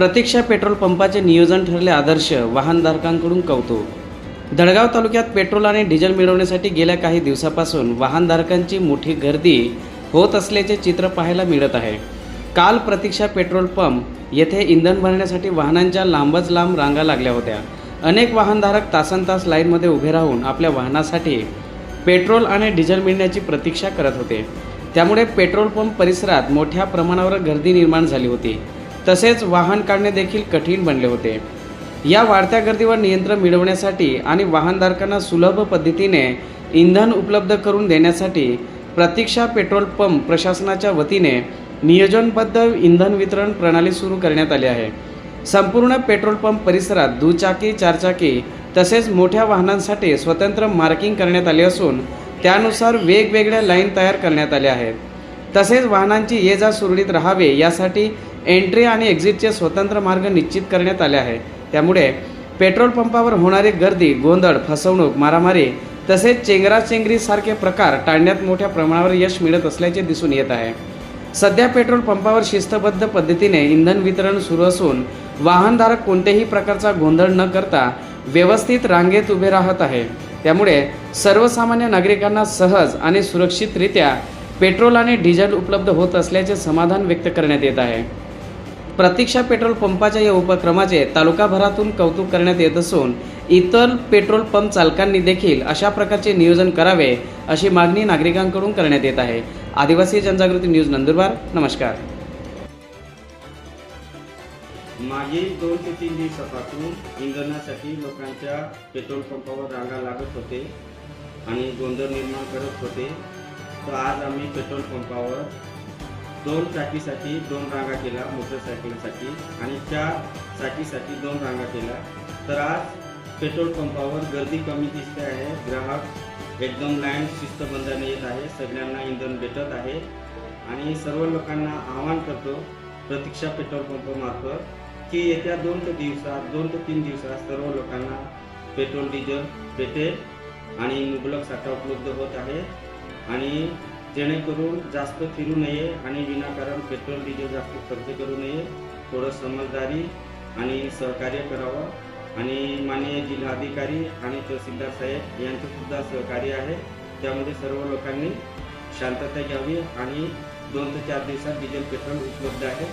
प्रतीक्षा petrol पंपाचे नियोजन ठरले आदर्श, वाहनधारकांकडून कौतुक। दळगाव तालुक्यात पेट्रोल आणि डिझेल मिळवण्यासाठी गेल्या काही दिवसापासून वाहनधारकांची मोठी गर्दी होत असल्याचे चित्र पाहायला मिळत आहे। काल प्रतीक्षा पेट्रोल पंप येथे इंधन भरण्यासाठी वाहनांच्या लांबच लांब रांगा लागल्या होत्या। अनेक वाहनधारक तासनतास लाईनमध्ये उभे राहून आपल्या वाहनासाठी पेट्रोल आणि डिझेल मिळण्याची प्रतीक्षा करत होते। त्यामुळे पेट्रोल पंप परिसरात मोठ्या प्रमाणावर गर्दी निर्माण झाली होती। तसेच वाहन काढणे देखील कठीण बनले होते। या वाढत्या गर्दीवर नियंत्रण मिळवण्यासाठी आणि वाहनधारकांना सुलभ पद्धतीने इंधन उपलब्ध करून देण्यासाठी प्रतीक्षा पेट्रोल पंप प्रशासनाच्या वतीने नियोजनबद्ध इंधन वितरण प्रणाली सुरू करण्यात आली आहे। संपूर्ण पेट्रोल पंप परिसरात दुचाकी, चारचाकी तसेच मोठ्या वाहनांसाठी स्वतंत्र मार्किंग करण्यात आले असून त्यानुसार वेगवेगळ्या लाईन तयार करण्यात आल्या आहेत। तसेच वाहनांची ये जा सुरळीत राहावे यासाठी एंट्री आणि एक्झिटचे स्वतंत्र मार्ग निश्चित करण्यात आले आहे। त्यामुळे पेट्रोल पंपावर होणारी गर्दी, गोंधळ, फसवणूक, मारामारी तसेच चेंगराचेंगरीसारखे प्रकार टाळण्यात मोठ्या प्रमाणावर यश मिळत असल्याचे दिसून येत आहे। सध्या पेट्रोल पंपावर शिस्तबद्ध पद्धतीने इंधन वितरण सुरू असून वाहनधारक कोणत्याही प्रकारचा गोंधळ न करता व्यवस्थित रांगेत उभे राहत आहे। त्यामुळे सर्वसामान्य नागरिकांना सहज आणि सुरक्षितरित्या पेट्रोल आणि डिझेल उपलब्ध होत असल्याचे समाधान व्यक्त करण्यात येत आहे। प्रतीक्षा पेट्रोल पंपाच्या या उपक्रमाचे तालुकाभरातून कौतुक करण्यात येत असून इतर पेट्रोल पंप चालकांनी देखील अशा प्रकारचे नियोजन करावे अशी मागणी नागरिकांकडून करण्यात येत आहे। आदिवासी जनजागृती न्यूज नंदुरबार, नमस्कार। मागील 2 ते 3 दिवसापासून इंधनासाठी लोकांच्या पेट्रोल पंपावर रांगा लागत होते आणि गोंधळ निर्माण करत होते। तर आज आम्ही पेट्रोल पंपावर 2 चाकीसाठी 2 रांगा केला, मोटरसायकलसाठी आणि 4 चाकीसाठी 2 रांगा केला। तर आज पेट्रोल पंपावर गर्दी कमी दिसते आहे। ग्राहक एकदम लाईन शिस्तबद्धाने येत आहे। सगळ्यांना इंधन भेटत आहे आणि सर्व लोकांना आवाहन करतो प्रतीक्षा पेट्रोल पंपामार्फत की येत्या 2 ते 3 दिवसात सर्व लोकांना पेट्रोल डिझेल भेटेल आणि मुबलक साठा उपलब्ध होत आहे आणि जेणेकरून जास्त फिरू नये आणि विनाकारण पेट्रोल डिझेल जास्त खर्च करू नये। थोडं समजदारी आणि सहकार्य करावं आणि माननीय जिल्हाधिकारी आणि तहसीलदार साहेब यांचे सुद्धा सहकार्य आहे। त्यामुळे सर्व लोकांनी शांतता घ्यावी आणि 2 ते 4 दिवसात डिझेल पेट्रोल उपलब्ध आहे।